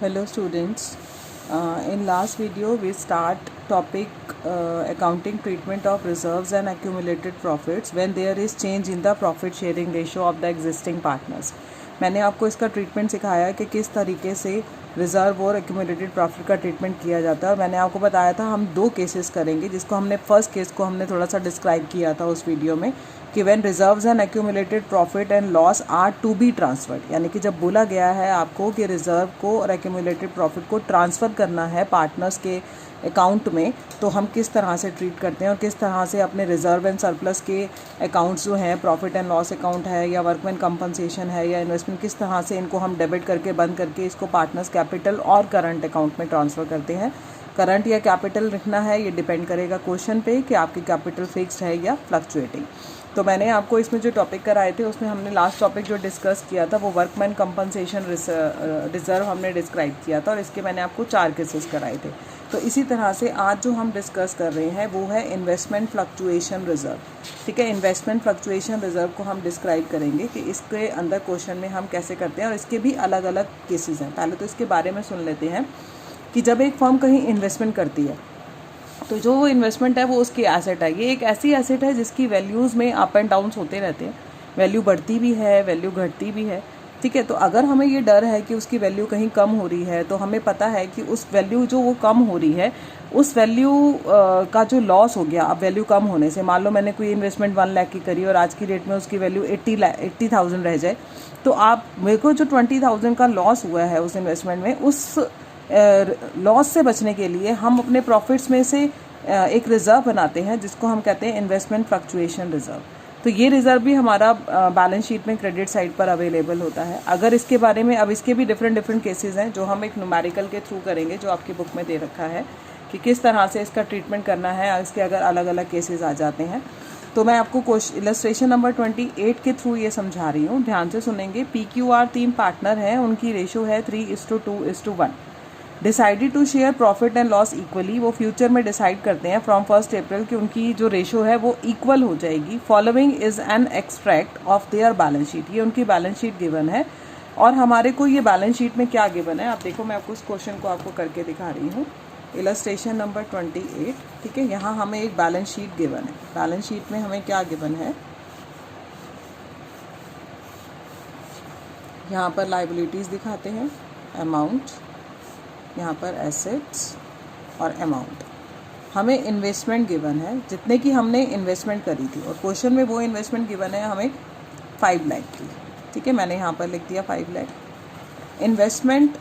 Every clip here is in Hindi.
Hello students. In last video we start topic accounting treatment of reserves and accumulated profits when there is change in the profit sharing ratio of the existing partners. मैंने आपको इसका ट्रीटमेंट सिखाया कि किस तरीके से रिज़र्व और एक्यूमुलेटेड प्रॉफिट का ट्रीटमेंट किया जाता है और मैंने आपको बताया था हम दो केसेस करेंगे जिसको हमने फर्स्ट केस को हमने थोड़ा सा डिस्क्राइब किया था उस वीडियो में कि when reserves and accumulated profit and loss are to be transferred, यानी कि जब बोला गया है आपको कि रिजर्व को और एक्यूमुलेटेड प्रॉफिट को ट्रांसफ़र करना है पार्टनर्स के अकाउंट में, तो हम किस तरह से ट्रीट करते हैं और किस तरह से अपने रिजर्व एंड सरप्लस के अकाउंट्स जो हैं, प्रॉफिट एंड लॉस अकाउंट है या वर्कमैन कंपनसेशन है या इन्वेस्टमेंट, किस तरह से इनको हम डेबिट करके बंद करके इसको पार्टनर्स कैपिटल और करंट अकाउंट में ट्रांसफ़र करते हैं। करंट या कैपिटल लिखना है ये डिपेंड करेगा क्वेश्चन पे कि आपकी कैपिटल फिक्स्ड है या फ्लक्चुएटिंग। तो मैंने आपको इसमें जो टॉपिक कराए थे उसमें हमने लास्ट टॉपिक जो डिस्कस किया था वो वर्कमैन कंपनसेशन रिजर्व हमने डिस्क्राइब किया था और इसके मैंने आपको 4 केसेस कराए थे। तो इसी तरह से आज जो हम डिस्कस कर रहे हैं वो है इन्वेस्टमेंट फ्लक्चुएशन रिजर्व। ठीक है, इन्वेस्टमेंट फ्लक्चुएशन रिजर्व को हम डिस्क्राइब करेंगे कि इसके अंदर क्वेश्चन में हम कैसे करते हैं और इसके भी अलग अलग केसेस हैं। पहले तो इसके बारे में सुन लेते हैं कि जब एक फर्म कहीं इन्वेस्टमेंट करती है तो जो वो इन्वेस्टमेंट है वो उसकी एसेट है। ये एक ऐसी एसेट है जिसकी वैल्यूज़ में अप एंड डाउन्स होते रहते हैं, वैल्यू बढ़ती भी है, वैल्यू घटती भी है। ठीक है, तो अगर हमें ये डर है कि उसकी वैल्यू कहीं कम हो रही है तो हमें पता है कि उस वैल्यू जो वो कम हो रही है उस वैल्यू का जो लॉस हो गया, अब वैल्यू कम होने से, मान लो मैंने कोई इन्वेस्टमेंट 1 लाख की करी और आज की डेट में उसकी वैल्यू 80,000 रह जाए, तो आप मेरे को जो 20,000 का लॉस हुआ है उस इन्वेस्टमेंट में, उस लॉस से बचने के लिए हम अपने प्रॉफिट्स में से एक रिज़र्व बनाते हैं जिसको हम कहते हैं इन्वेस्टमेंट फ्लक्चुएशन रिज़र्व। तो ये रिज़र्व भी हमारा बैलेंस शीट में क्रेडिट साइड पर अवेलेबल होता है। अगर इसके बारे में, अब इसके भी डिफरेंट केसेस हैं जो हम एक न्यूमेरिकल के थ्रू करेंगे जो आपकी बुक में दे रखा है कि किस तरह से इसका ट्रीटमेंट करना है, इसके अगर अलग अलग केसेस आ जाते हैं। तो मैं आपको इलस्ट्रेशन नंबर 28 के थ्रू ये समझा रही हूँ, ध्यान से सुनेंगे। PQR 3 पार्टनर हैं, उनकी रेशो है 3:2:1। Decided to share profit and loss equally, वो फ्यूचर में डिसाइड करते हैं फ्रॉम 1 अप्रैल कि उनकी जो रेशो है वो इक्वल हो जाएगी। Following is an extract of their balance sheet, ये उनकी बैलेंस शीट गिवन है और हमारे को ये बैलेंस शीट में क्या गिवन है आप देखो, मैं आपको इस क्वेश्चन को आपको करके दिखा रही हूँ। इलस्ट्रेशन नंबर 28, ठीक है, यहाँ हमें एक बैलेंस शीट गिवन है। बैलेंस शीट में हमें क्या गिवन है, यहाँ पर लाइबिलिटीज़ दिखाते हैं, अमाउंट, यहाँ पर एसेट्स और अमाउंट। हमें इन्वेस्टमेंट गिवन है जितने की हमने इन्वेस्टमेंट करी थी और क्वेश्चन में वो इन्वेस्टमेंट गिवन है हमें 5 लाख की। ठीक है, मैंने यहाँ पर लिख दिया 5 लाख। इन्वेस्टमेंट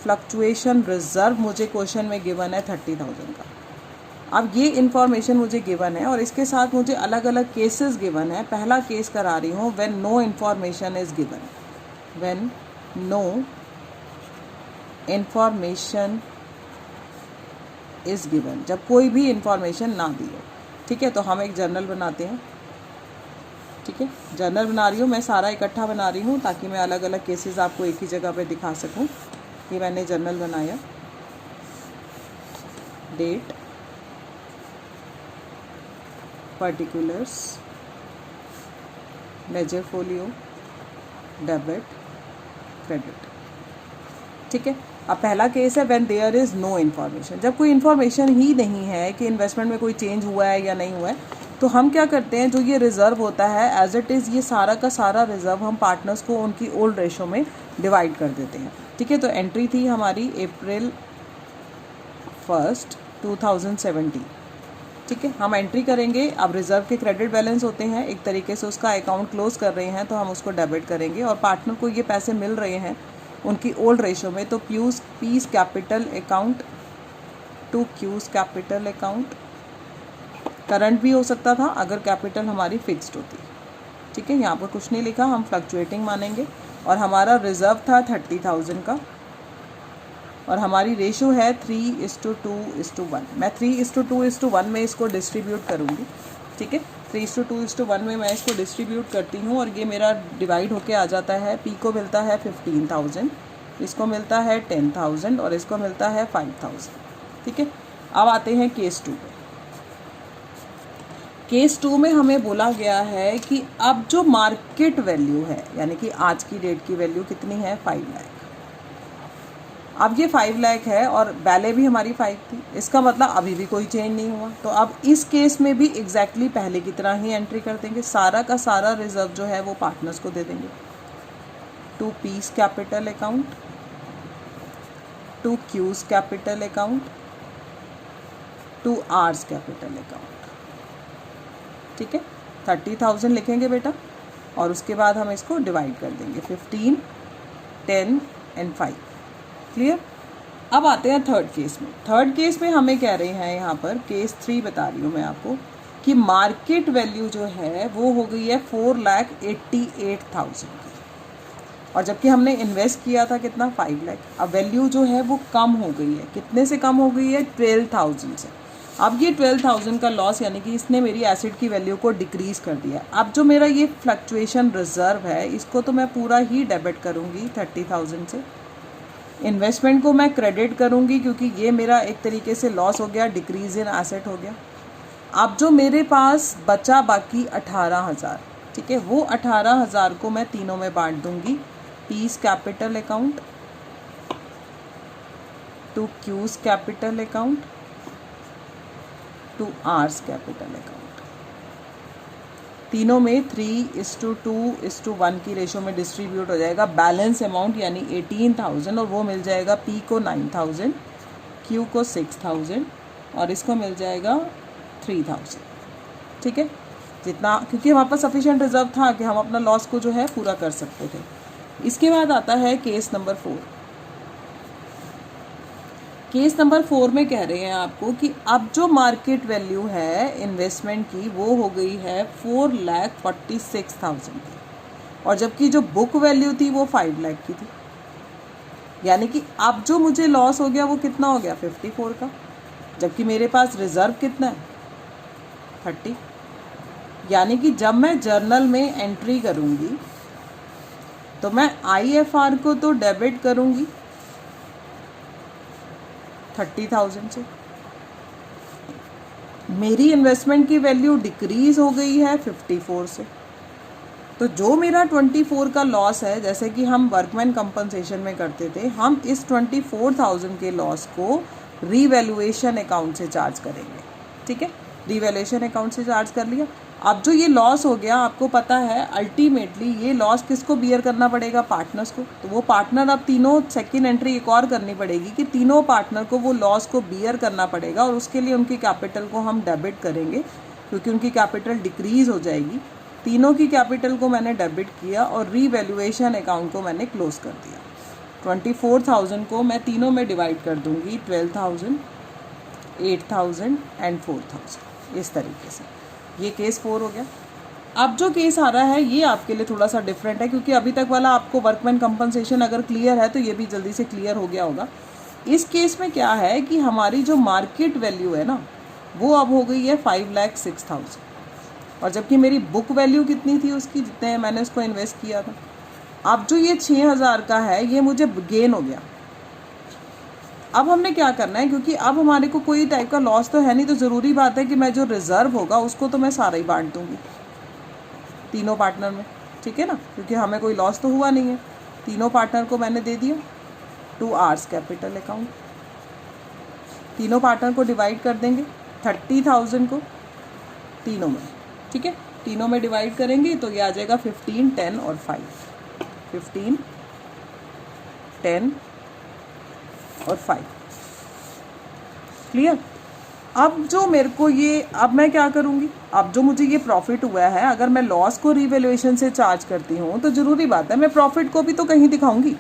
फ्लक्चुएशन रिजर्व मुझे क्वेश्चन में गिवन है 30,000 का। अब ये इन्फॉर्मेशन मुझे गिवन है और इसके साथ मुझे अलग अलग केसेस गिवन है। पहला केस करा रही हूँ, when no information is given, when no information is given, जब कोई भी इंफॉर्मेशन ना दी हो। ठीक है, तो हम एक जर्नल बनाते हैं। ठीक है, जर्नल बना रही हूँ मैं, सारा इकट्ठा बना रही हूँ ताकि मैं अलग अलग केसेस आपको एक ही जगह पे दिखा सकूँ। ये मैंने जर्नल बनाया, date, particulars, ledger folio, debit, credit. ठीक है, अब पहला केस है when there is no information, जब कोई इन्फॉर्मेशन ही नहीं है कि इन्वेस्टमेंट में कोई चेंज हुआ है या नहीं हुआ है, तो हम क्या करते हैं, जो ये रिज़र्व होता है एज इट इज़, ये सारा का सारा रिज़र्व हम पार्टनर्स को उनकी ओल्ड रेशो में डिवाइड कर देते हैं। ठीक है, तो एंट्री थी हमारी April 1, 2017। ठीक है, हम एंट्री करेंगे। अब रिज़र्व के क्रेडिट बैलेंस होते हैं, एक तरीके से उसका अकाउंट क्लोज कर रहे हैं तो हम उसको डेबिट करेंगे और पार्टनर को ये पैसे मिल रहे हैं उनकी ओल्ड रेशो में, तो P's capital account to Q's capital account. Current भी हो सकता था अगर कैपिटल हमारी फिक्स्ड होती। ठीक है, यहाँ पर कुछ नहीं लिखा, हम फ्लक्चुएटिंग मानेंगे और हमारा रिज़र्व था 30,000 का और हमारी रेशो है 3:2:1। मैं 3:2:1 में इसको डिस्ट्रीब्यूट करूँगी। ठीक है, 3:2:1 में मैं इसको डिस्ट्रीब्यूट करती हूँ और ये मेरा डिवाइड होके आ जाता है। P को मिलता है 15,000, इसको मिलता है 10,000 और इसको मिलता है 5,000। ठीक है, अब आते हैं केस 2 पे। केस 2 में हमें बोला गया है कि अब जो मार्केट वैल्यू है, यानी कि आज की डेट की वैल्यू कितनी है, 5 लाख। अब ये 5 लाख है और पहले भी हमारी 5 थी, इसका मतलब अभी भी कोई चेंज नहीं हुआ। तो अब इस केस में भी एग्जैक्टली पहले की तरह ही एंट्री कर देंगे, सारा का सारा रिजर्व जो है वो पार्टनर्स को दे देंगे। To P's capital account, to Q's capital account, to R's capital account. ठीक है, 30,000 लिखेंगे बेटा और उसके बाद हम इसको डिवाइड कर देंगे 15, 10 एंड 5। क्लियर। अब आते हैं थर्ड केस में। थर्ड केस में हमें कह रहे हैं यहाँ पर, केस 3 बता रही हूँ मैं आपको, कि मार्केट वैल्यू जो है वो हो गई है 4,88,000 की, और जबकि हमने इन्वेस्ट किया था कितना, 5 लाख। अब वैल्यू जो है वो कम हो गई है, कितने से कम हो गई है, 12,000 से। अब ये 12,000 का लॉस, यानी कि इसने मेरी एसेट की वैल्यू को डिक्रीज़ कर दिया। अब जो मेरा ये फ्लक्चुएशन रिजर्व है इसको तो मैं पूरा ही डेबिट करूँगी 30,000 से। इन्वेस्टमेंट को मैं क्रेडिट करूँगी क्योंकि ये मेरा एक तरीके से लॉस हो गया, डिक्रीज इन एसेट हो गया। अब जो मेरे पास बचा बाकी 18,000, ठीक है, वो 18,000 को मैं तीनों में बांट दूँगी। P's capital account, to Q's capital account, to R's capital account. तीनों में 3:2:1 की रेशो में डिस्ट्रीब्यूट हो जाएगा। बैलेंस अमाउंट यानी 18,000, और वो मिल जाएगा पी को 9,000, क्यू को 6,000 और इसको मिल जाएगा 3,000। ठीक है, जितना, क्योंकि हमारे पास सफिशिएंट रिजर्व था कि हम अपना लॉस को जो है पूरा कर सकते थे। इसके बाद आता है केस नंबर 4। केस नंबर 4 में कह रहे हैं आपको कि अब जो मार्केट वैल्यू है इन्वेस्टमेंट की वो हो गई है 4,46,000 की, और जबकि जो बुक वैल्यू थी वो 5 लाख की थी। यानी कि अब जो मुझे लॉस हो गया वो कितना हो गया, 54 का, जबकि मेरे पास रिजर्व कितना है, 30। यानी कि जब मैं जर्नल में एंट्री करूँगी तो मैं IFR को तो डेबिट करूँगी 30,000 से। मेरी इन्वेस्टमेंट की वैल्यू डिक्रीज हो गई है 54 से। तो जो मेरा 24 का लॉस है, जैसे कि हम वर्कमैन कंपनसेशन में करते थे, हम इस 24,000 के लॉस को रीवैल्यूएशन अकाउंट से चार्ज करेंगे। ठीक है, रीवैल्यूएशन अकाउंट से चार्ज कर लिया। अब जो ये लॉस हो गया, आपको पता है अल्टीमेटली ये लॉस किसको बियर करना पड़ेगा, पार्टनर्स को। तो वो पार्टनर, अब तीनों सेकंड एंट्री एक और करनी पड़ेगी कि तीनों पार्टनर को वो लॉस को बियर करना पड़ेगा, और उसके लिए उनकी कैपिटल को हम डेबिट करेंगे क्योंकि उनकी कैपिटल डिक्रीज हो जाएगी। तीनों की कैपिटल को मैंने डेबिट किया और रीवैल्यूएशन अकाउंट को मैंने क्लोज कर दिया। 24,000 को मैं तीनों में डिवाइड कर दूंगी, 12,000, 8,000 एंड 4,000, इस तरीके से। ये केस 4 हो गया। अब जो केस आ रहा है ये आपके लिए थोड़ा सा डिफरेंट है, क्योंकि अभी तक वाला आपको वर्कमैन कंपनसेशन अगर क्लियर है तो ये भी जल्दी से क्लियर हो गया होगा। इस केस में क्या है कि हमारी जो मार्केट वैल्यू है ना, वो अब हो गई है 5,06,000, और जबकि मेरी बुक वैल्यू कितनी थी उसकी, जितने मैंने उसको इन्वेस्ट किया था। अब जो ये 6,000 का है ये मुझे गेन हो गया। अब हमने क्या करना है, क्योंकि अब हमारे को कोई टाइप का लॉस तो है नहीं, तो ज़रूरी बात है कि मैं जो रिजर्व होगा उसको तो मैं सारा ही बांट दूंगी तीनों पार्टनर में। ठीक है ना, क्योंकि हमें कोई लॉस तो हुआ नहीं है। तीनों पार्टनर को मैंने दे दिया। टू आर्स कैपिटल अकाउंट, तीनों पार्टनर को डिवाइड कर देंगे 30,000 को तीनों में। ठीक है, तीनों में डिवाइड करेंगे तो ये आ जाएगा 15, 10 और 5। 15, 10 और 5। क्लियर। अब जो मेरे को ये, अब मैं क्या करूँगी, अब जो मुझे ये प्रॉफिट हुआ है, अगर मैं लॉस को रीवैल्यूएशन से चार्ज करती हूँ तो ज़रूरी बात है मैं प्रॉफिट को भी तो कहीं दिखाऊंगी।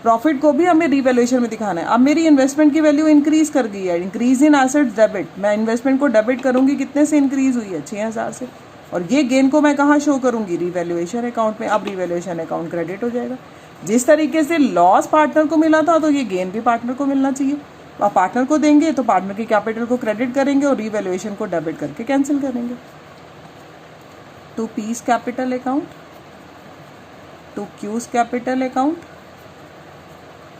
प्रॉफिट को भी हमें रीवैल्यूएशन में दिखाना है। अब मेरी इन्वेस्टमेंट की वैल्यू इंक्रीज़ कर गई है, इंक्रीज इन एसेट्स डेबिट। मैं इन्वेस्टमेंट को डेबिट करूँगी, कितने से इंक्रीज़ हुई है, 6,000 से। और ये गेन को मैं कहाँ शो करूँगी, रीवैल्यूएशन अकाउंट में। अब रीवैल्यूएशन अकाउंट क्रेडिट हो जाएगा। जिस तरीके से लॉस पार्टनर को मिला था तो ये गेन भी पार्टनर को मिलना चाहिए। आप पार्टनर को देंगे तो पार्टनर की कैपिटल को क्रेडिट करेंगे और रीवैल्यूएशन को डेबिट करके कैंसिल करेंगे। To P's capital account, to Q's capital account,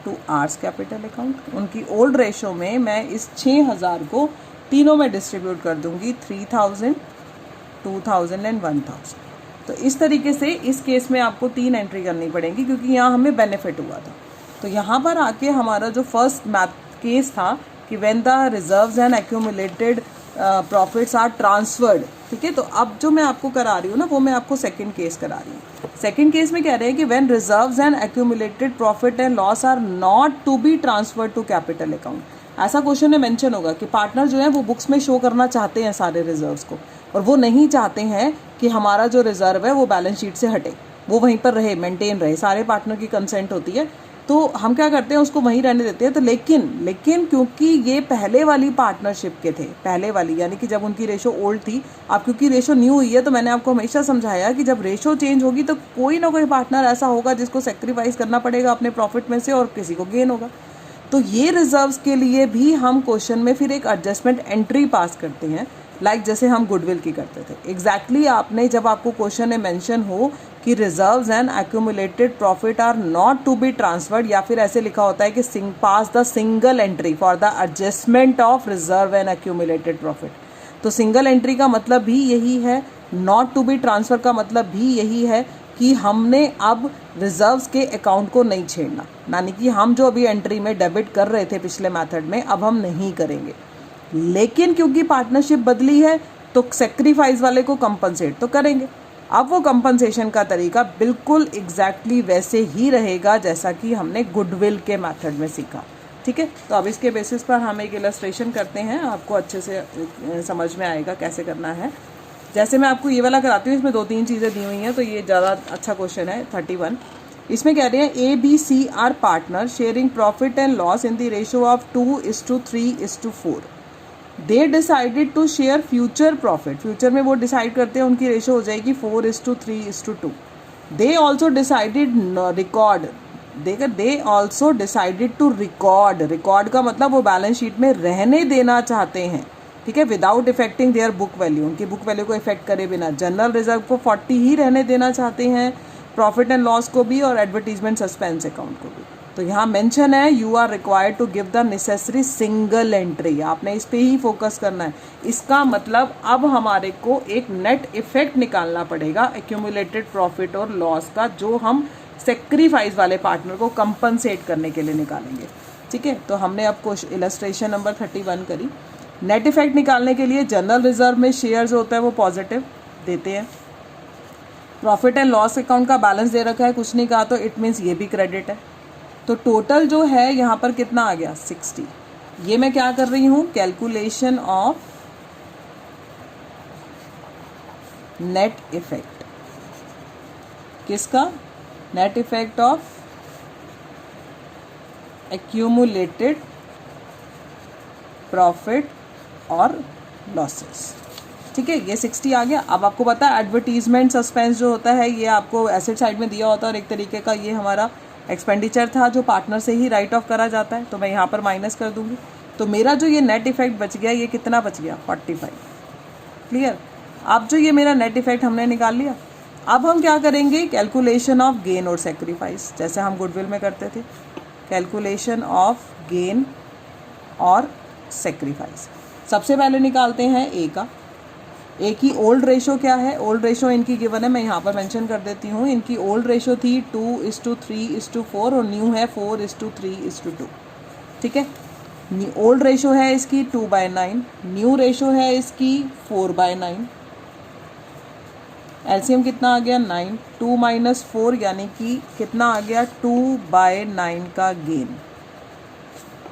to R's capital account. उनकी ओल्ड रेशो में मैं इस 6,000 को तीनों में डिस्ट्रीब्यूट कर दूंगी, 3,000, 2,000 एंड 1,000। तो इस तरीके से इस केस में आपको 3 एंट्री करनी पड़ेगी, क्योंकि यहाँ हमें बेनिफिट हुआ था। तो यहाँ पर आके हमारा जो फर्स्ट मैथ केस था कि when the reserves and accumulated profits are transferred, ठीक है। तो अब जो मैं आपको करा रही हूँ ना वो मैं आपको सेकंड केस करा रही हूँ। सेकंड केस में कह रहे हैं कि when reserves and accumulated profit and loss are not to be transferred to capital account. ऐसा क्वेश्चन में मेंशन होगा कि पार्टनर जो है वो बुक्स में शो करना चाहते हैं सारे रिजर्व्स को, और वो नहीं चाहते हैं कि हमारा जो रिजर्व है वो बैलेंस शीट से हटे, वो वहीं पर रहे, मेंटेन रहे, सारे पार्टनर की कंसेंट होती है। तो हम क्या करते हैं, उसको वहीं रहने देते हैं। तो लेकिन क्योंकि ये पहले वाली पार्टनरशिप के थे, पहले वाली यानी कि जब उनकी रेशो ओल्ड थी, अब क्योंकि रेशो न्यू हुई है, तो मैंने आपको हमेशा समझाया कि जब रेशो चेंज होगी तो कोई ना कोई पार्टनर ऐसा होगा जिसको सेक्रीफाइस करना पड़ेगा अपने प्रॉफिट में से, और किसी को गेन होगा। तो ये रिजर्व्स के लिए भी हम क्वेश्चन में फिर एक एडजस्टमेंट एंट्री पास करते हैं, लाइक जैसे हम गुडविल की करते थे। एग्जैक्टली आपने जब आपको क्वेश्चन में मेंशन हो कि reserves and accumulated profit are not to be transferred, या फिर ऐसे लिखा होता है कि pass the single entry for the adjustment of reserve and accumulated profit. तो सिंगल एंट्री का मतलब भी यही है, नॉट टू बी ट्रांसफर का मतलब भी यही है कि हमने अब रिजर्व्स के अकाउंट को नहीं छेड़ना, यानी कि हम जो अभी एंट्री में डेबिट कर रहे थे पिछले मेथड में, अब हम नहीं करेंगे। लेकिन क्योंकि पार्टनरशिप बदली है तो सेक्रीफाइस वाले को कंपनसेट तो करेंगे। अब वो कंपनसेशन का तरीका बिल्कुल एग्जैक्टली वैसे ही रहेगा जैसा कि हमने गुडविल के मेथड में सीखा, ठीक है। तो अब इसके बेसिस पर हम एक इलस्ट्रेशन करते हैं, आपको अच्छे से समझ में आएगा कैसे करना है। जैसे मैं आपको ये वाला कराती हूँ, इसमें 2-3 चीज़ें दी हुई हैं, तो ये ज़्यादा अच्छा क्वेश्चन है 31। इसमें कह रहे हैं ABC are partner sharing profit and loss in the ratio of 2:3:4। They decided to share future profit, future में वो डिसाइड करते हैं, उनकी रेशो हो जाएगी 4:3:2। दे ऑल्सो डिसाइडेड रिकॉर्ड, देखकर they also decided to record का मतलब वो बैलेंस शीट में रहने देना चाहते हैं, ठीक है, without affecting their book value, उनकी बुक वैल्यू को इफेक्ट करे बिना। जनरल रिजर्व को 40 ही रहने देना चाहते हैं, प्रॉफिट एंड लॉस को भी, और एडवर्टीजमेंट सस्पेंस अकाउंट को भी। तो यहाँ मेंशन है you are required to give the necessary single entry, आपने इस पे ही फोकस करना है। इसका मतलब अब हमारे को एक नेट इफेक्ट निकालना पड़ेगा एक्यूमुलेटेड प्रॉफिट और लॉस का, जो हम सेक्रीफाइस वाले पार्टनर को कंपनसेट करने के लिए निकालेंगे, ठीक है। तो हमने अब कुछ इलस्ट्रेशन नंबर 31 करी। नेट इफेक्ट निकालने के लिए जनरल रिजर्व में शेयर जो होता है वो पॉजिटिव देते हैं, प्रॉफिट एंड लॉस अकाउंट का बैलेंस दे रखा है, कुछ नहीं कहा, तो इट मीन्स ये भी क्रेडिट है। तो टोटल जो है यहाँ पर कितना आ गया 60। ये मैं क्या कर रही हूँ, कैलकुलेशन ऑफ नेट इफेक्ट, किसका, net effect of accumulated profit और लॉसेस, ठीक है। ये 60 आ गया। अब आपको पता है एडवर्टीजमेंट सस्पेंस जो होता है ये आपको एसेट साइड में दिया होता है, और एक तरीके का ये हमारा एक्सपेंडिचर था जो पार्टनर से ही राइट ऑफ करा जाता है, तो मैं यहाँ पर माइनस कर दूंगी। तो मेरा जो ये नेट इफेक्ट बच गया, ये कितना बच गया 45, क्लियर। अब जो ये मेरा नेट इफेक्ट हमने निकाल लिया, अब हम क्या करेंगे, कैलकुलेशन ऑफ गेन और सेक्रीफाइस, जैसे हम गुडविल में करते थे, कैलकुलेशन ऑफ गेन और सेक्रीफाइस। सबसे पहले निकालते हैं ए का। ए की ओल्ड रेशो क्या है, ओल्ड रेशो इनकी गिवन है, मैं यहाँ पर मेंशन कर देती हूँ। इनकी ओल्ड रेशो थी 2:3:4 और न्यू है 4:3:2, ठीक है। ओल्ड रेशो है इसकी 2/9, न्यू रेशो है इसकी 4/9। एलसीएम कितना आ गया 9, 2 - 4 यानी कि कितना आ गया 2/9 का गेन।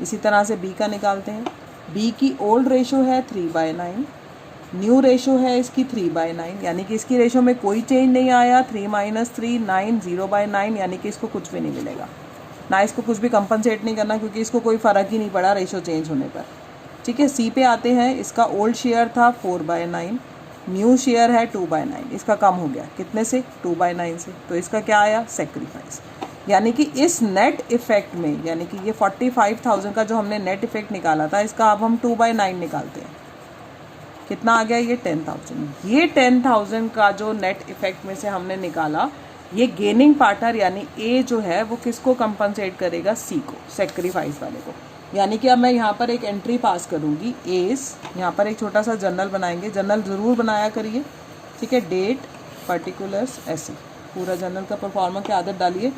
इसी तरह से बी का निकालते हैं। बी की ओल्ड रेशो है 3/9, न्यू रेशो है इसकी 3/9, यानी कि इसकी रेशो में कोई चेंज नहीं आया। 3 - 3 9, 0/9, यानी कि इसको कुछ भी नहीं मिलेगा, ना इसको कुछ भी कंपनसेट नहीं करना, क्योंकि इसको कोई फ़र्क ही नहीं पड़ा रेशो चेंज होने पर, ठीक है। सी पे आते हैं। इसका ओल्ड शेयर था 4/9, न्यू शेयर है 2/9, इसका कम हो गया कितने से 2/9 से, तो इसका क्या आया सेक्रीफाइस। यानी कि इस नेट इफेक्ट में, यानी कि ये 45,000 का जो हमने नेट इफेक्ट निकाला था, इसका अब हम 2/9 निकालते हैं, कितना आ गया ये 10,000। ये 10,000 का जो नेट इफेक्ट में से हमने निकाला, ये गेनिंग पार्टनर यानी ए जो है वो किसको कंपनसेट करेगा, सी को, सेक्रीफाइस वाले को। यानी कि अब मैं यहाँ पर एक एंट्री पास करूँगी, एस, यहाँ पर एक छोटा सा जर्नल बनाएंगे, जर्नल ज़रूर बनाया करिए, ठीक है। डेट, पर्टिकुलर्स, ऐसे पूरा जर्नल का परफॉर्मा की आदत डालिए।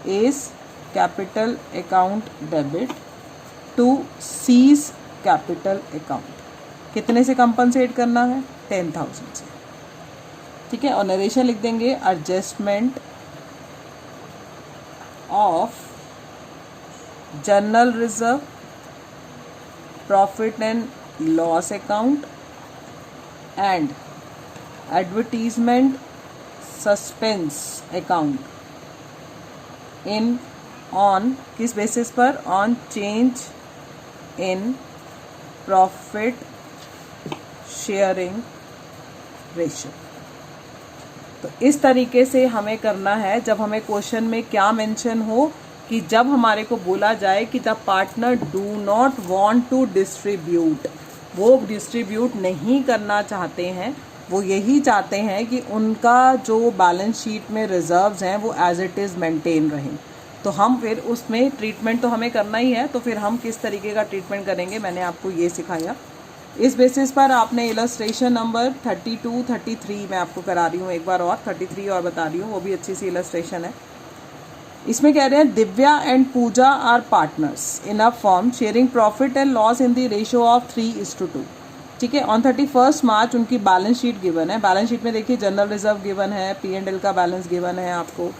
S capital account debit to C's capital account. कितने से कंपनसेट करना है? 10,000 से। ठीक है, और नरेशन लिख देंगे adjustment of general reserve, profit and loss account and advertisement suspense account in on किस बेसिस पर? On change in profit sharing ratio. तो इस तरीके से हमें करना है जब हमें क्वेश्चन में क्या मेंशन हो कि जब हमारे को बोला जाए कि the partner do not want to distribute, वो डिस्ट्रीब्यूट नहीं करना चाहते हैं, वो यही चाहते हैं कि उनका जो बैलेंस शीट में रिजर्व्स हैं वो एज इट इज़ मेंटेन रहें। तो हम फिर उसमें ट्रीटमेंट तो हमें करना ही है, तो फिर हम किस तरीके का ट्रीटमेंट करेंगे मैंने आपको ये सिखाया। इस बेसिस पर आपने इलस्ट्रेशन नंबर 32, 33 मैं आपको करा रही हूँ एक बार और, 33 और बता रही हूँ, वो भी अच्छी सी इलस्ट्रेशन है। इसमें कह रहे हैं Divya and Pooja are partners in a firm sharing profit and loss in the ratio of 3:2। ठीक है, ऑन 31 मार्च उनकी बैलेंस शीट गिवन है। बैलेंस शीट में देखिए जनरल रिजर्व गिवन है, P&L का बैलेंस गिवन है आपको।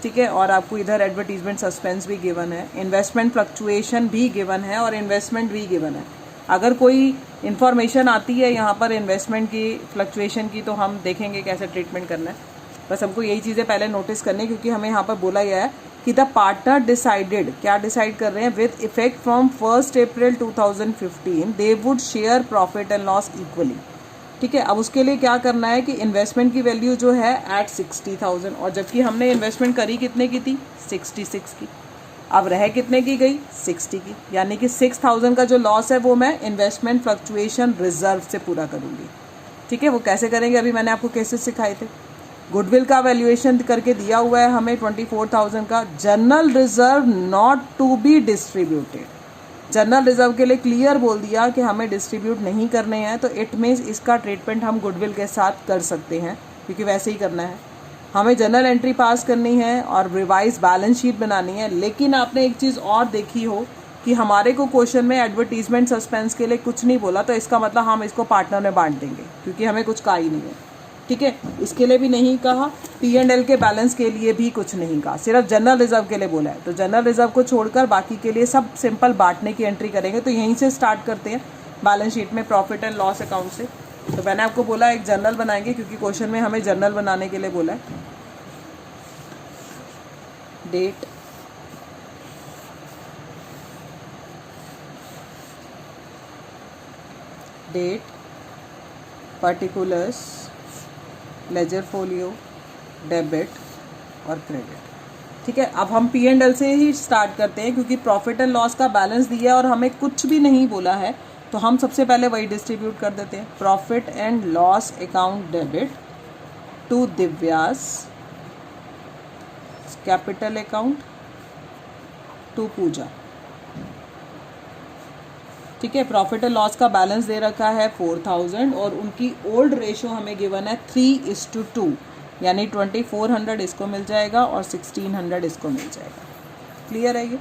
ठीक है, और आपको इधर एडवर्टीजमेंट सस्पेंस भी गिवन है, इन्वेस्टमेंट फ्लक्चुएशन भी गिवन है और इन्वेस्टमेंट भी गिवन है। अगर कोई इन्फॉर्मेशन आती है यहाँ पर इन्वेस्टमेंट की, फ्लक्चुएशन की, तो हम देखेंगे कैसे ट्रीटमेंट करना है। बस हमको यही चीज़ें पहले नोटिस करनी, क्योंकि हमें यहाँ पर बोला गया है कि द पार्टनर डिसाइडेड, क्या डिसाइड कर रहे हैं? With effect from 1 April 2015 they would share profit and loss equally. ठीक है, अब उसके लिए क्या करना है कि इन्वेस्टमेंट की वैल्यू जो है एट 60,000, और जबकि हमने इन्वेस्टमेंट करी कितने की थी? 66 की। अब रह कितने की गई? 60 की, यानी कि 6,000 का जो लॉस है वो मैं इन्वेस्टमेंट फ्लक्चुएशन रिजर्व से पूरा करूँगी। ठीक है, वो कैसे करेंगे अभी मैंने आपको केसेस सिखाए थे। गुडविल का वैल्यूएशन करके दिया हुआ है हमें 24,000 का। General reserve not to be distributed, general reserve के लिए क्लियर बोल दिया कि हमें डिस्ट्रीब्यूट नहीं करने हैं, तो इट मीन्स इसका ट्रीटमेंट हम गुडविल के साथ कर सकते हैं, क्योंकि वैसे ही करना है। हमें जनरल एंट्री पास करनी है और रिवाइज बैलेंस शीट बनानी है। लेकिन आपने एक चीज़ और देखी हो कि हमारे को क्वेश्चन में एडवर्टीजमेंट सस्पेंस के लिए कुछ नहीं बोला, तो इसका मतलब हम इसको पार्टनर में बांट देंगे, क्योंकि हमें कुछ कहा ही नहीं है। ठीक है, इसके लिए भी नहीं कहा, P&L के बैलेंस के लिए भी कुछ नहीं कहा, सिर्फ जनरल रिजर्व के लिए बोला है। तो जनरल रिजर्व को छोड़कर बाकी के लिए सब सिंपल बांटने की एंट्री करेंगे। तो यहीं से स्टार्ट करते हैं बैलेंस शीट में प्रॉफिट एंड लॉस अकाउंट से। तो मैंने आपको बोला एक जनरल बनाएंगे, क्योंकि क्वेश्चन में हमें जनरल बनाने के लिए बोला है। Date, particulars, ledger folio, debit और क्रेडिट। ठीक है, अब हम P&L से ही स्टार्ट करते हैं, क्योंकि प्रॉफिट एंड लॉस का बैलेंस दिया है और हमें कुछ भी नहीं बोला है, तो हम सबसे पहले वही डिस्ट्रीब्यूट कर देते हैं। Profit and loss account debit to Divya's capital account to Pooja. ठीक है, प्रॉफिट एंड लॉस का बैलेंस दे रखा है 4,000 और उनकी ओल्ड रेशो हमें गिवन है 3:2, यानी 2400 इसको मिल जाएगा और 1600 इसको मिल जाएगा। क्लियर है ये?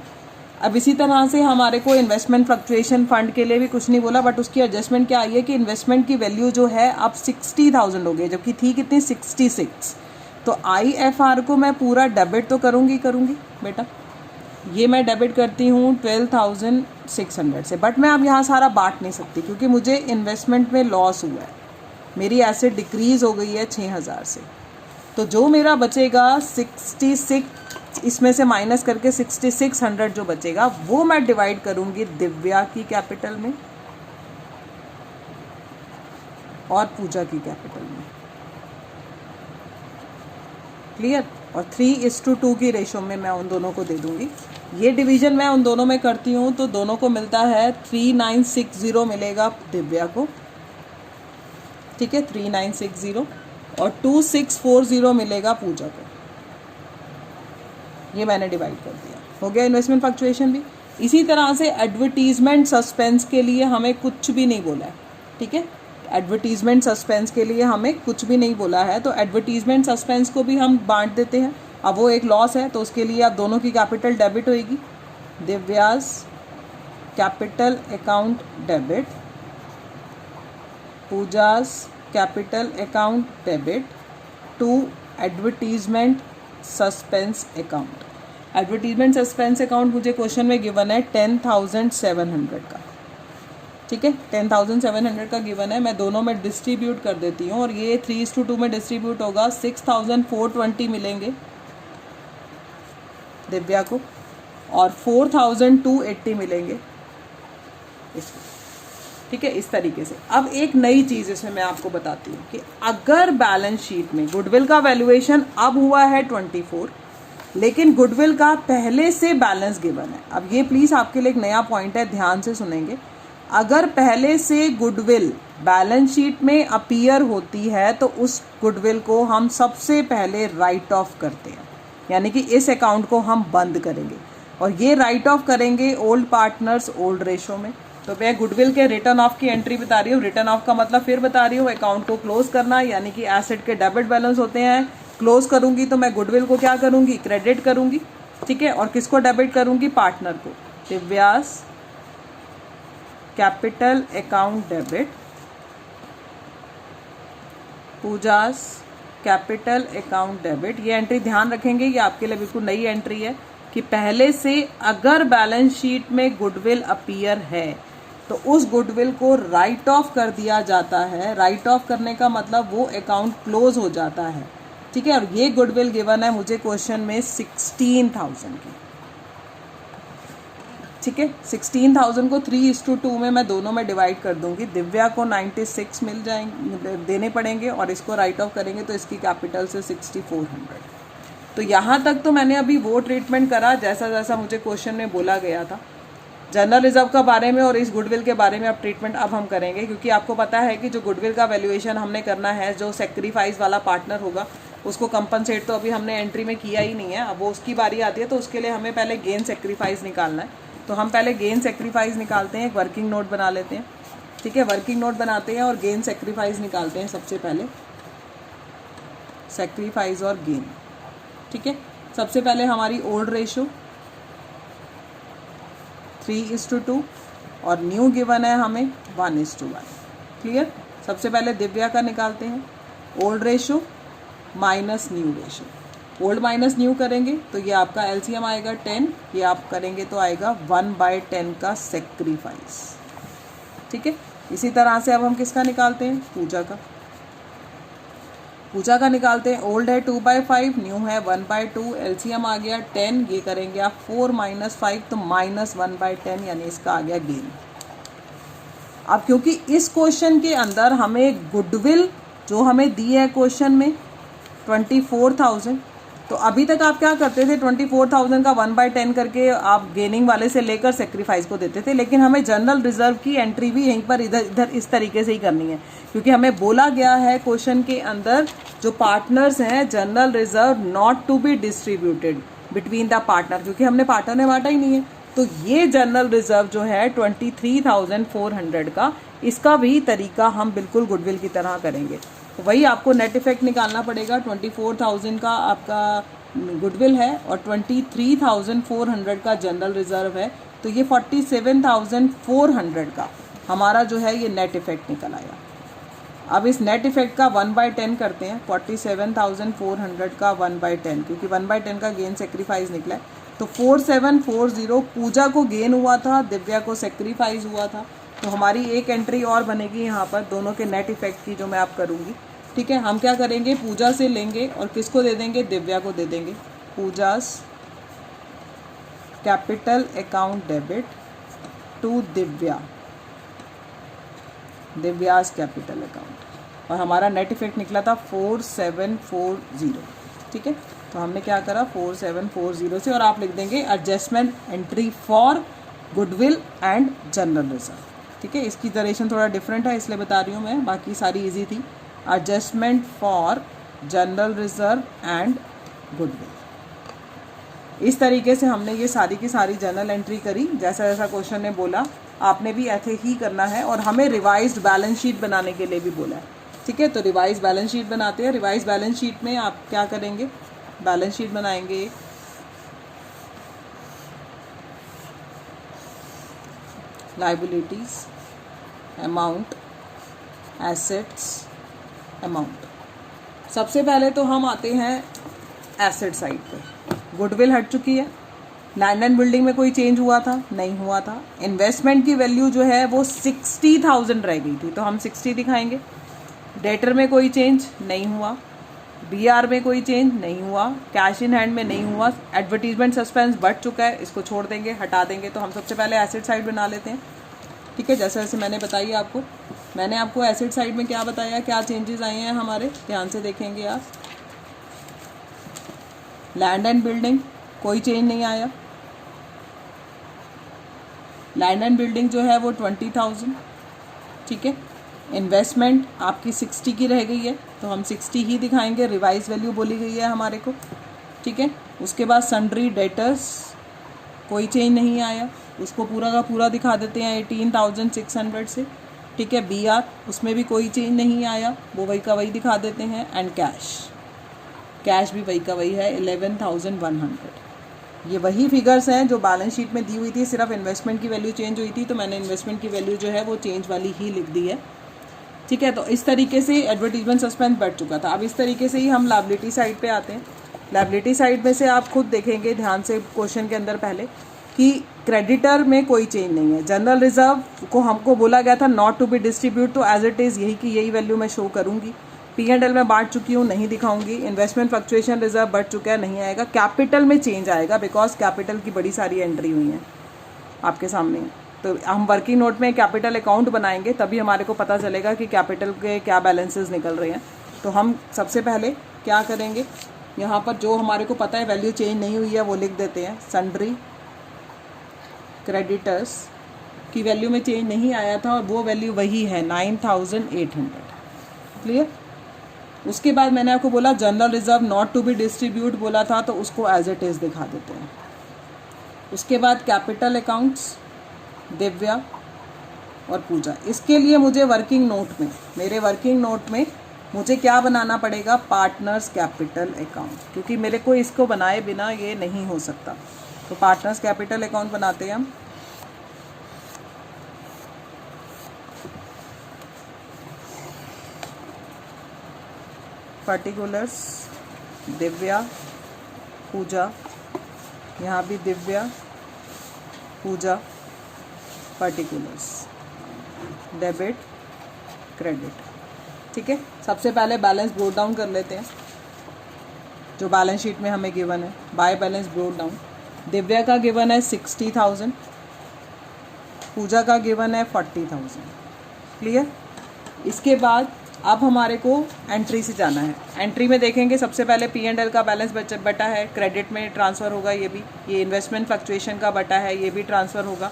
अब इसी तरह से हमारे को इन्वेस्टमेंट फ्लक्चुएशन फंड के लिए भी कुछ नहीं बोला, बट उसकी एडजस्टमेंट क्या आई है कि इन्वेस्टमेंट की वैल्यू जो है अब 60,000 हो गई, जबकि थी कितनी? 66। तो IFR को मैं पूरा डेबिट तो करूँगी बेटा, ये मैं डेबिट करती हूँ 12,600 से, बट मैं अब यहाँ सारा बांट नहीं सकती, क्योंकि मुझे इन्वेस्टमेंट में लॉस हुआ है, मेरी एसेट डिक्रीज हो गई है 6,000 से। तो जो मेरा बचेगा 66, इसमें से माइनस करके 6600 जो बचेगा वो मैं डिवाइड करूँगी दिव्या की कैपिटल में और पूजा की कैपिटल में। क्लियर? और 3:2 की रेशो में मैं उन दोनों को दे दूंगी। ये डिवीजन मैं उन दोनों में करती हूँ तो दोनों को मिलता है 3960 मिलेगा दिव्या को, ठीक है, 3960, और 2640 मिलेगा पूजा को। ये मैंने डिवाइड कर दिया, हो गया इन्वेस्टमेंट फ्लक्चुएशन भी। इसी तरह से एडवर्टीजमेंट सस्पेंस के लिए हमें कुछ भी नहीं बोला है, ठीक है, एडवर्टीजमेंट सस्पेंस के लिए हमें कुछ भी नहीं बोला है, तो एडवर्टीजमेंट सस्पेंस को भी हम बांट देते हैं। अब वो एक लॉस है तो उसके लिए अब दोनों की कैपिटल डेबिट होएगी। Divya's capital account debit, Pooja's capital account debit to advertisement suspense account. Advertisement suspense account मुझे क्वेश्चन में गिवन है 10,700 का, ठीक है, 10,700 का गिवन है। मैं दोनों में डिस्ट्रीब्यूट कर देती हूँ और ये 3:2 में डिस्ट्रीब्यूट होगा। 6,420 मिलेंगे दिव्या को और 4,280 मिलेंगे इसको, ठीक है, इस तरीके से। अब एक नई चीज़ इसमें मैं आपको बताती हूँ कि अगर बैलेंस शीट में गुडविल का वैल्यूएशन अब हुआ है 24, लेकिन गुडविल का पहले से बैलेंस गिवन है। अब ये प्लीज़ आपके लिए एक नया पॉइंट है, ध्यान से सुनेंगे। अगर पहले से गुडविल बैलेंस शीट में अपीयर होती है तो उस गुडविल को हम सबसे पहले राइट ऑफ करते हैं, यानी कि इस अकाउंट को हम बंद करेंगे और ये राइट ऑफ करेंगे ओल्ड पार्टनर्स ओल्ड रेशो में। तो मैं गुडविल के रिटर्न ऑफ की एंट्री बता रही हूँ। रिटर्न ऑफ का मतलब फिर बता रही हूँ, अकाउंट को क्लोज करना, यानी कि एसेट के डेबिट बैलेंस होते हैं। क्लोज करूंगी तो मैं गुडविल को क्या करूंगी, क्रेडिट करूंगी, ठीक है, और किसको डेबिट करूंगी, पार्टनर को। Divya's capital account debit, Pooja's capital account debit. ये एंट्री ध्यान रखेंगे, ये आपके लिए बिल्कुल नई एंट्री है कि पहले से अगर बैलेंस शीट में गुडविल अपीयर है तो उस गुडविल को राइट ऑफ कर दिया जाता है। राइट ऑफ करने का मतलब वो अकाउंट क्लोज हो जाता है, ठीक है। और ये गुडविल गिवन है मुझे क्वेश्चन में 16,000 की, ठीक है। 16,000 को 3:2 में मैं दोनों में डिवाइड कर दूंगी। दिव्या को 96 मिल जाएंगे, देने पड़ेंगे, और इसको राइट ऑफ करेंगे तो इसकी कैपिटल से 6,400। तो यहाँ तक तो मैंने अभी वो ट्रीटमेंट करा जैसा जैसा मुझे क्वेश्चन में बोला गया था। जनरल रिजर्व का बारे में और इस गुडविल के बारे में अब ट्रीटमेंट अब हम करेंगे, क्योंकि आपको पता है कि जो गुडविल का वैल्यूएशन हमने करना है, जो सेक्रीफाइस वाला पार्टनर होगा उसको कंपनसेट तो अभी हमने एंट्री में किया ही नहीं है। अब वो उसकी बारी आती है तो उसके लिए हमें पहले गेन सेक्रीफाइस निकालना है। तो हम पहले गेन सेक्रीफाइस निकालते हैं, एक वर्किंग नोट बना लेते हैं, ठीक है। वर्किंग नोट बनाते हैं और गेन सेक्रीफाइस निकालते हैं। सबसे पहले सेक्रीफाइस और गेन, ठीक है। सबसे पहले हमारी ओल्ड रेशो 3:2 और न्यू गिवन है हमें 1:1, क्लियर। सबसे पहले दिव्या का निकालते हैं, old ratio minus new ratio. Old minus new करेंगे तो ये आपका एलसीएम आएगा 10, ये आप करेंगे तो आएगा 1/10 का सेक्रीफाइस, ठीक है। इसी तरह से अब हम किसका निकालते हैं, पूजा का। पूजा का निकालते हैं, ओल्ड है 2/5, न्यू है 1/2, एलसीएम आ गया 10, ये करेंगे आप 4 - 5 तो -1/10, यानी इसका आ गया गेन। अब क्योंकि इस क्वेश्चन के अंदर हमें गुडविल जो हमें दी है क्वेश्चन में 24,000, तो अभी तक आप क्या करते थे, 24,000 का 1/10 करके आप गेनिंग वाले से लेकर सेक्रीफाइस को देते थे। लेकिन हमें जनरल रिजर्व की एंट्री भी यहीं पर इधर इधर इस तरीके से ही करनी है, क्योंकि हमें बोला गया है क्वेश्चन के अंदर जो पार्टनर्स हैं general reserve not to be distributed between the partner, क्योंकि हमने पार्टनर ने बांटा ही नहीं है। तो ये जनरल रिजर्व जो है 23,400 का, इसका भी तरीका हम बिल्कुल गुडविल की तरह करेंगे। तो वही आपको नेट इफेक्ट निकालना पड़ेगा। 24,000 का आपका गुडविल है और 23,400 का जनरल रिजर्व है, तो ये 47,400 का हमारा जो है ये नेट इफेक्ट निकल आया। अब इस नेट इफेक्ट का 1/10 करते हैं, 47,400 का 1/10, क्योंकि 1/10 का गेन सेक्रीफाइस निकला है। तो 4740 पूजा को गेन हुआ था, दिव्या को सेक्रीफाइस हुआ था। तो हमारी एक एंट्री और बनेगी यहाँ पर दोनों के नेट इफेक्ट की, जो मैं आप करूँगी, ठीक है। हम क्या करेंगे, पूजा से लेंगे और किसको दे देंगे, दिव्या को दे देंगे। Pooja's capital account debit to Divya, Divya's capital account, और हमारा नेट इफेक्ट निकला था 4740, ठीक है। तो हमने क्या करा 4740 से, और आप लिख देंगे adjustment entry for goodwill and general reserve, ठीक है। इसकी डरेशन थोड़ा डिफरेंट है इसलिए बता रही हूँ मैं, बाकी सारी इजी थी। Adjustment for general reserve and goodwill. इस तरीके से हमने ये सारी की सारी जनरल एंट्री करी, जैसा जैसा क्वेश्चन ने बोला आपने भी ऐसे ही करना है। और हमें रिवाइज्ड बैलेंस शीट बनाने के लिए भी बोला है, ठीक है। तो रिवाइज बैलेंस शीट बनाते हैं। रिवाइज बैलेंस शीट में आप क्या करेंगे, बैलेंस शीट बनाएंगे। Liabilities, amount, assets, amount. सबसे पहले तो हम आते हैं एसेट साइड पे। गुडविल हट चुकी है। लैंड एंड बिल्डिंग में कोई चेंज हुआ था? नहीं हुआ था। इन्वेस्टमेंट की वैल्यू जो है वो 60,000 रह गई थी, तो हम 60 दिखाएंगे। डेटर में कोई चेंज नहीं हुआ। बीआर में कोई चेंज नहीं हुआ। कैश इन हैंड में नहीं हुआ। एडवर्टीजमेंट सस्पेंस बढ़ चुका है, इसको छोड़ देंगे, हटा देंगे। तो हम सबसे पहले एसेट साइड बना लेते हैं। ठीक है, जैसे जैसे मैंने बताई आपको, मैंने आपको एसेट साइड में क्या बताया, क्या चेंजेस आए हैं हमारे, ध्यान से देखेंगे आप। लैंड एंड बिल्डिंग कोई चेंज नहीं आया। लैंड एंड बिल्डिंग जो है वो 20,000। ठीक है, इन्वेस्टमेंट आपकी 60 की रह गई है, तो हम 60 ही दिखाएंगे। रिवाइज वैल्यू बोली गई है हमारे को। ठीक है, उसके बाद सन्ड्री डेटर्स कोई चेंज नहीं आया, उसको पूरा का पूरा दिखा देते हैं 18,600 से। ठीक है, बीआर उसमें भी कोई चेंज नहीं आया, वो वही का वही दिखा देते हैं। एंड कैश भी वही का वही है 11,100। ये वही फिगर्स हैं जो बैलेंस शीट में दी हुई थी, सिर्फ इन्वेस्टमेंट की वैल्यू चेंज हुई थी, तो मैंने इन्वेस्टमेंट की वैल्यू जो है वो चेंज वाली ही लिख दी है। ठीक है, तो इस तरीके से एडवर्टीजमेंट सस्पेंस बढ़ चुका था। अब इस तरीके से ही हम लायबिलिटी साइड पे आते हैं। लायबिलिटी साइड में से आप खुद देखेंगे ध्यान से क्वेश्चन के अंदर पहले कि क्रेडिटर में कोई चेंज नहीं है। जनरल रिजर्व को हमको बोला गया था नॉट टू बी डिस्ट्रीब्यूट, तो एज इट इज़ यही की यही वैल्यू मैं शो करूँगी। P&L में बांट चुकी हूँ, नहीं दिखाऊंगी। इन्वेस्टमेंट फ्लक्चुएशन रिजर्व बढ़ चुका है, नहीं आएगा। कैपिटल में चेंज आएगा बिकॉज कैपिटल की बड़ी सारी एंट्री हुई हैं आपके सामने। तो हम वर्किंग नोट में कैपिटल अकाउंट बनाएंगे, तभी हमारे को पता चलेगा कि कैपिटल के क्या बैलेंसेस निकल रहे हैं। तो हम सबसे पहले क्या करेंगे, यहाँ पर जो हमारे को पता है वैल्यू चेंज नहीं हुई है वो लिख देते हैं। सन्ड्री क्रेडिटर्स की वैल्यू में चेंज नहीं आया था और वो वैल्यू वही है 9,800। क्लियर। उसके बाद मैंने आपको बोला general reserve not to be distribute बोला था, तो उसको एज इट इज़ दिखा देते हैं। उसके बाद कैपिटल अकाउंट्स दिव्या और पूजा। इसके लिए मुझे वर्किंग नोट में, मेरे वर्किंग नोट में मुझे क्या बनाना पड़ेगा, पार्टनर्स कैपिटल अकाउंट, क्योंकि मेरे को इसको बनाए बिना ये नहीं हो सकता। तो पार्टनर्स कैपिटल अकाउंट बनाते हैं हम। पर्टिकुलर्स दिव्या पूजा, यहाँ भी दिव्या पूजा, पर्टिकुलर्स डेबिट क्रेडिट। ठीक है, सबसे पहले बैलेंस ब्रोड डाउन कर लेते हैं जो बैलेंस शीट में हमें गिवन है। By balance broad down, Divya का गिवन है 60,000, पूजा का गिवन है 40,000। क्लियर। इसके बाद अब हमारे को एंट्री से जाना है। एंट्री में देखेंगे सबसे पहले P&L का बैलेंस बटा है, क्रेडिट में ट्रांसफ़र होगा, ये इन्वेस्टमेंट फ्लक्चुएशन का बटा है, ये भी ट्रांसफ़र होगा।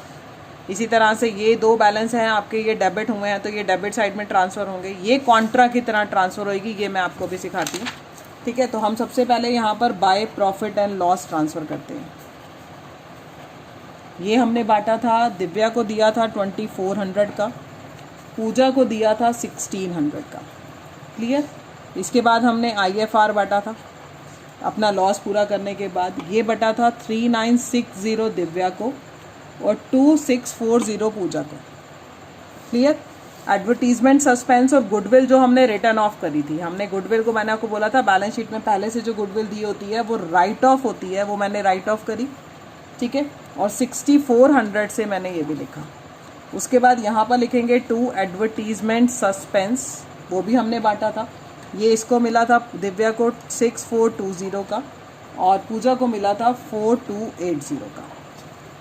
इसी तरह से ये दो बैलेंस हैं आपके, ये डेबिट हुए हैं तो ये डेबिट साइड में ट्रांसफ़र होंगे। ये कॉन्ट्रा की तरह ट्रांसफ़र होगी, ये मैं आपको भी सिखाती हूँ। ठीक है, तो हम सबसे पहले यहाँ पर by profit and loss transfer करते हैं। ये हमने बांटा था, दिव्या को दिया था 2,400 का, पूजा को दिया था 1,600 का। क्लियर। इसके बाद हमने IFR बांटा था अपना लॉस पूरा करने के बाद। ये बटा था 3,960 दिव्या को और 2,640 पूजा को। क्लियर। एडवर्टीजमेंट सस्पेंस और गुडविल जो हमने रिटर्न ऑफ करी थी, हमने गुडविल को, मैंने आपको बोला था बैलेंस शीट में पहले से जो गुडविल दी होती है वो राइट ऑफ होती है, वो मैंने राइट ऑफ करी। ठीक है, और 6,400 से मैंने ये भी लिखा। उसके बाद यहाँ पर लिखेंगे 2 एडवर्टीजमेंट सस्पेंस, वो भी हमने बांटा था। ये इसको मिला था दिव्या को 6,420 का और पूजा को मिला था 4,280 का।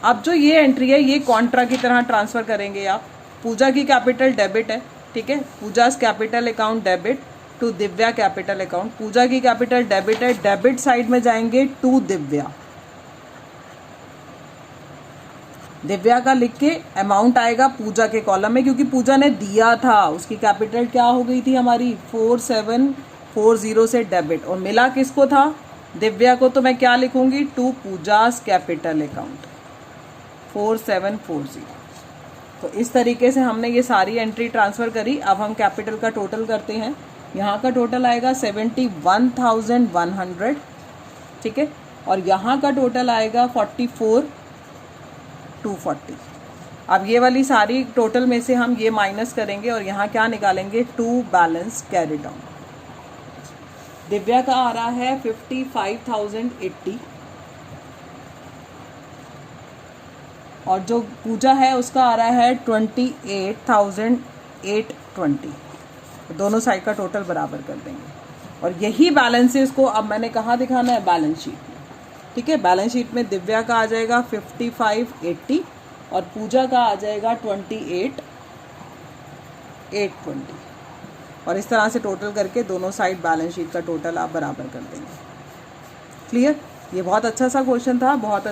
अब जो ये एंट्री है ये कॉन्ट्रा की तरह ट्रांसफ़र करेंगे आप। पूजा की कैपिटल डेबिट है, ठीक है, Pooja's capital account debit to Divya capital account. Pooja की कैपिटल डेबिट है, डेबिट साइड में जाएंगे टू दिव्या। दिव्या का लिख के अमाउंट आएगा पूजा के कॉलम में, क्योंकि पूजा ने दिया था, उसकी कैपिटल क्या हो गई थी हमारी 4,740 से डेबिट, और मिला किसको था, दिव्या को। तो मैं क्या लिखूंगी, टू पूजा's कैपिटल अकाउंट 4,740। तो इस तरीके से हमने ये सारी एंट्री ट्रांसफ़र करी। अब हम कैपिटल का टोटल करते हैं। यहाँ का टोटल आएगा 71,100 ठीक है। और यहाँ का टोटल आएगा 44,240। अब ये वाली सारी टोटल में से हम ये माइनस करेंगे और यहाँ क्या निकालेंगे, 2 बैलेंस कैरिड ऑन। दिव्या का आ रहा है 55,080 और जो पूजा है उसका आ रहा है 28,820। दोनों साइड का टोटल बराबर कर देंगे और यही बैलेंसेस को अब मैंने कहाँ दिखाना है, बैलेंस शीट में। ठीक है, बैलेंस शीट में दिव्या का आ जाएगा 5580 और पूजा का आ जाएगा 28,820 और इस तरह से टोटल करके दोनों साइड बैलेंस शीट का टोटल आप बराबर कर देंगे। क्लियर? ये बहुत अच्छा सा क्वेश्चन था, बहुत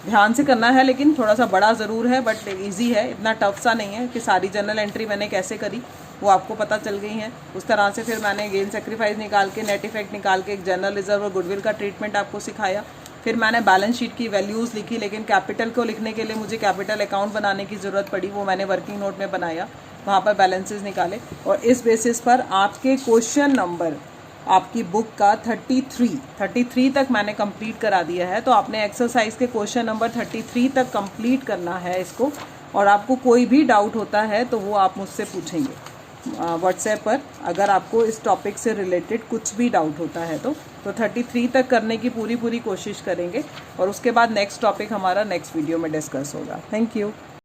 ध्यान से करना है, लेकिन थोड़ा सा बड़ा ज़रूर है बट इजी है, इतना टफ सा नहीं है कि सारी जनरल एंट्री मैंने कैसे करी वो आपको पता चल गई हैं। उस तरह से फिर मैंने गेन सेक्रीफाइस निकाल के, नेट इफेक्ट निकाल के, एक जनरल रिजर्व और गुडविल का ट्रीटमेंट आपको सिखाया। फिर मैंने बैलेंस शीट की वैल्यूज़ लिखी, लेकिन कैपिटल को लिखने के लिए मुझे कैपिटल अकाउंट बनाने की ज़रूरत पड़ी, वो मैंने वर्किंग नोट में बनाया, वहाँ पर बैलेंसेस निकाले और इस बेसिस पर आपके क्वेश्चन नंबर आपकी बुक का 33 तक मैंने कंप्लीट करा दिया है। तो आपने एक्सरसाइज के क्वेश्चन नंबर 33 तक कंप्लीट करना है इसको, और आपको कोई भी डाउट होता है तो वो आप मुझसे पूछेंगे व्हाट्सएप पर, अगर आपको इस टॉपिक से रिलेटेड कुछ भी डाउट होता है तो 33 तक करने की पूरी कोशिश करेंगे और उसके बाद नेक्स्ट टॉपिक हमारा नेक्स्ट वीडियो में डिस्कस होगा। Thank you.